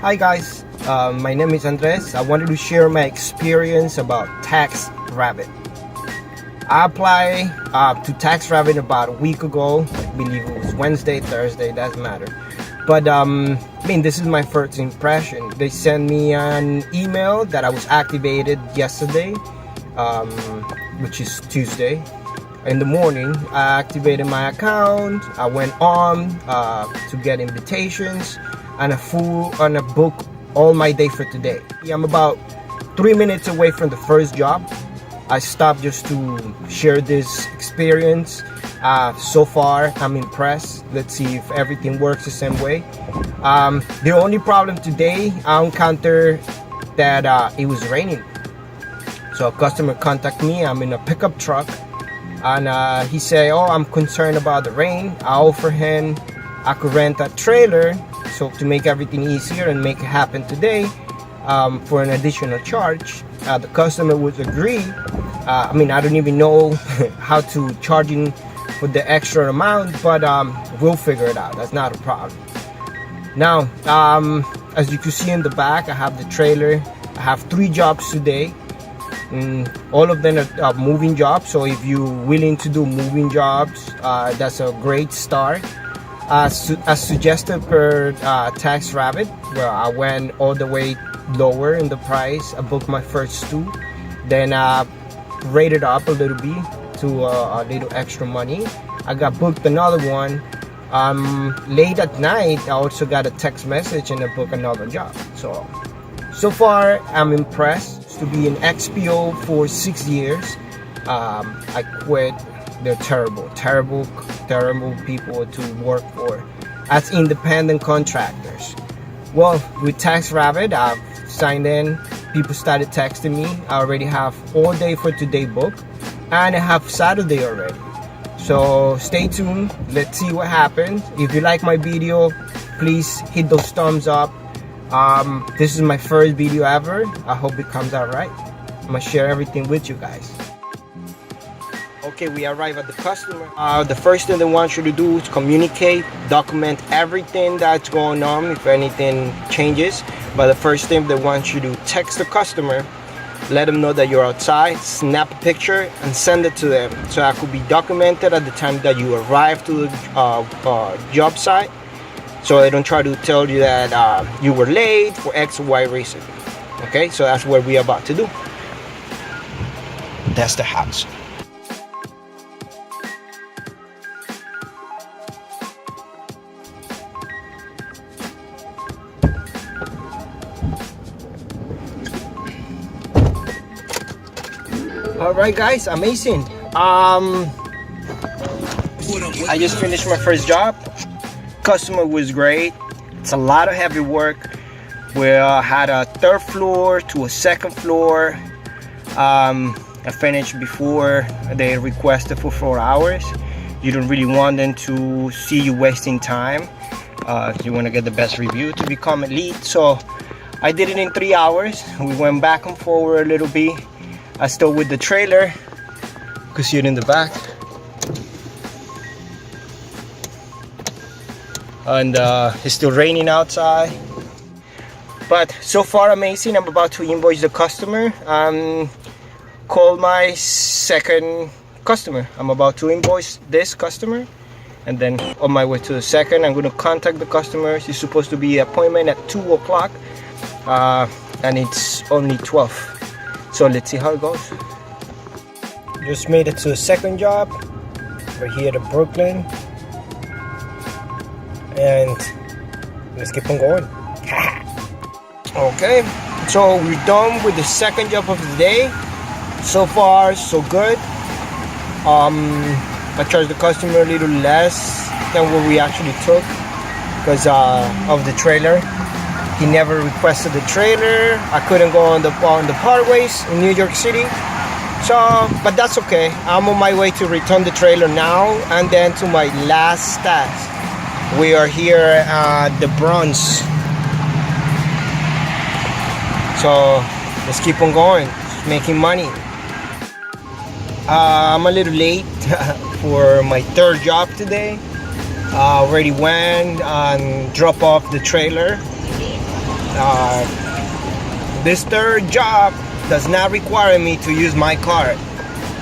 Hi guys, my name is Andres. I wanted to share my experience about TaskRabbit. I applied to TaskRabbit about a week ago. I believe it was Wednesday, Thursday, doesn't matter. But this is my first impression. They sent me an email that I was activated yesterday, which is Tuesday. In the morning, I activated my account. I went on to get invitations and a book all my day for today. I'm about 3 minutes away from the first job. I stopped just to share this experience. So far, I'm impressed. Let's see if everything works the same way. The only problem today, I encountered that it was raining. So a customer contacted me. I'm in a pickup truck. And he said, "Oh, I'm concerned about the rain." I offered him I could rent a trailer, so to make everything easier and make it happen today, for an additional charge. The customer would agree. I don't even know how to charge him for the extra amount, but we'll figure it out. That's not a problem. Now, as you can see in the back, I have the trailer. I have 3 jobs today. All of them are moving jobs, so if you're willing to do moving jobs, that's a great start. As suggested per TaskRabbit, where I went all the way lower in the price. I booked my first 2, then rated up a little bit to a little extra money. I got booked another one late at night. I also got a text message and I booked another job. So far I'm impressed. To be an XPO for 6 years, I quit. They're terrible people to work for as independent contractors. Well, with TaskRabbit, I've signed in. People started texting me. I already have all day for today booked, and I have Saturday already. So stay tuned. Let's see what happens. If you like my video, please hit those thumbs up. This is my first video ever. I hope it comes out right. I'm gonna share everything with you guys. Okay, we arrive at the customer. The first thing they want you to do is communicate, document everything that's going on if anything changes. But the first thing they want you to text the customer, let them know that you're outside, snap a picture and send it to them, so that could be documented at the time that you arrive to the job site, so they don't try to tell you that you were late for X or Y reason. Okay, so that's what we're about to do. That's the house. All right, guys, amazing. I just finished my first job. Customer was great. It's a lot of heavy work. We had a 3rd floor to a 2nd floor. I finished before they requested for 4 hours. You don't really want them to see you wasting time. You want to get the best review to become a lead. So I did it in 3 hours. We went back and forward a little bit. I still with the trailer. You can see it in the back. And it's still raining outside, but so far amazing. I'm about to invoice the customer. Call my second customer. I'm about to invoice this customer, and then on my way to the second, I'm going to contact the customer. It's supposed to be an appointment at 2 o'clock, and it's only 12. So let's see how it goes. Just made it to the second job. We're here to Brooklyn. And let's keep on going. Okay, so we're done with the second job of the day. So far, so good. I charged the customer a little less than what we actually took because of the trailer. He never requested the trailer. I couldn't go on the parkways in New York City. So, but that's okay. I'm on my way to return the trailer now and then to my last task. We are here at the Bronx. So let's keep on going, making money. I'm a little late for my 3rd job today. Already went and dropped off the trailer. This third job does not require me to use my card.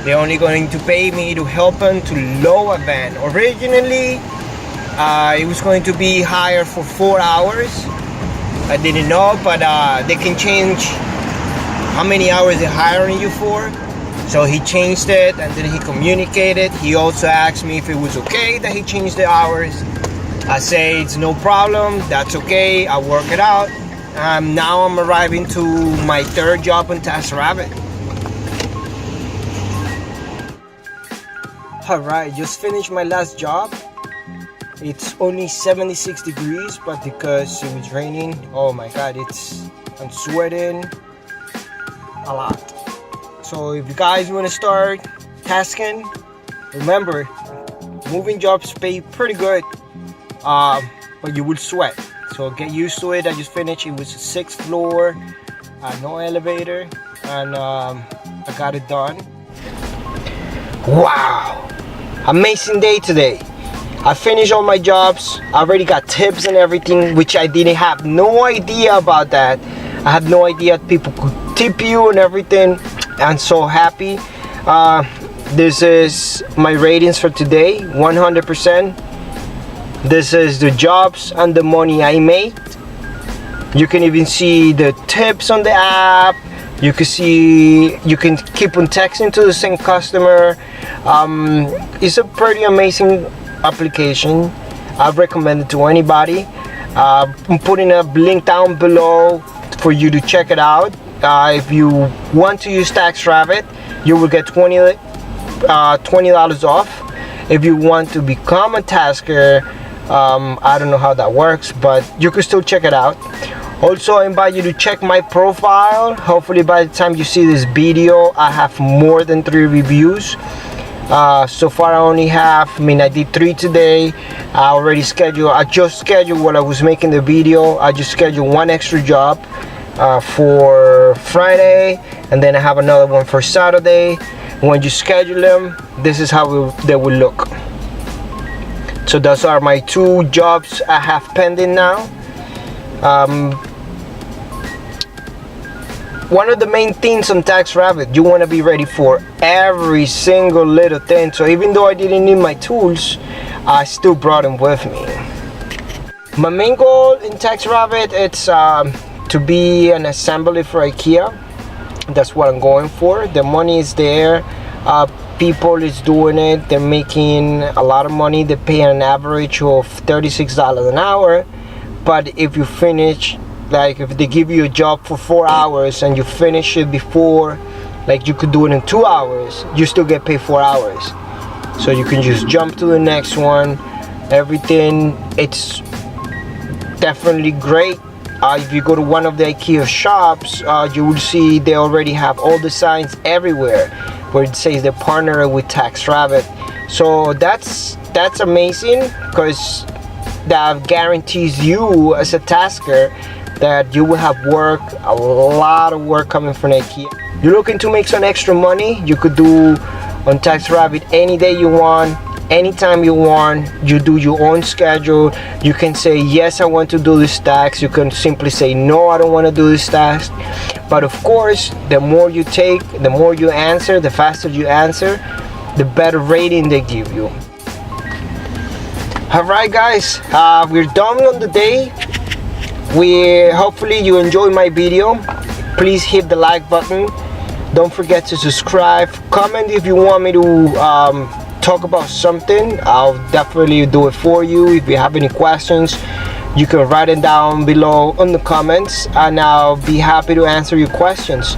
They're only going to pay me to help them to load a van. Originally, it was going to be hired for 4 hours. I didn't know, but they can change how many hours they're hiring you for. So he changed it, and then he communicated. He also asked me if it was okay that he changed the hours. I say it's no problem, that's okay, I'll work it out. Now I'm arriving to my third job on TaskRabbit. Alright, just finished my last job. It's only 76 degrees, but because it was raining, oh my god, I'm sweating a lot. So if you guys want to start tasking, remember, moving jobs pay pretty good, but you will sweat. So get used to it. I just finished. It was a 6th floor, no elevator, and I got it done. Wow, amazing day today. I finished all my jobs. I already got tips and everything, which I didn't have no idea about that. I had no idea people could tip you and everything. I'm so happy. This is my ratings for today, 100%. This is the jobs and the money I made. You can even see the tips on the app. You can see, you can keep on texting to the same customer. It's a pretty amazing application. I recommend it to anybody. I'm putting a link down below for you to check it out. If you want to use TaskRabbit, you will get $20 off. If you want to become a tasker, I don't know how that works, but you can still check it out. Also, I invite you to check my profile. Hopefully by the time you see this video, I have more than 3 reviews. So far I only have, I did 3 today. I just scheduled while I was making the video. I just scheduled 1 extra job for Friday, and then I have another one for Saturday. When you schedule them, this is how they will look. So those are my 2 jobs I have pending now. One of the main things on TaskRabbit, you want to be ready for every single little thing. So even though I didn't need my tools, I still brought them with me. My main goal in TaskRabbit, it's to be an assembly for IKEA. That's what I'm going for. The money is there. People is doing it. They're making a lot of money. They pay an average of $36 an hour. But if you finish, like if they give you a job for 4 hours and you finish it before, like you could do it in 2 hours, you still get paid 4 hours. So you can just jump to the next one. Everything, it's definitely great. If you go to one of the IKEA shops, you will see they already have all the signs everywhere where it says they're partnered with TaskRabbit. So that's amazing, because that guarantees you as a tasker that you will have work, a lot of work coming from IKEA. You're looking to make some extra money, you could do on TaskRabbit any day you want, anytime you want. You do your own schedule. You can say yes, I want to do this task. You can simply say no, I don't want to do this task. But of course, the more you take, the more you answer, the faster you answer, the better rating they give you. Alright guys, we're done on the day. Hopefully you enjoyed my video. Please hit the like button. Don't forget to subscribe. Comment if you want me to talk about something. I'll definitely do it for you. If you have any questions, you can write it down below in the comments, and I'll be happy to answer your questions.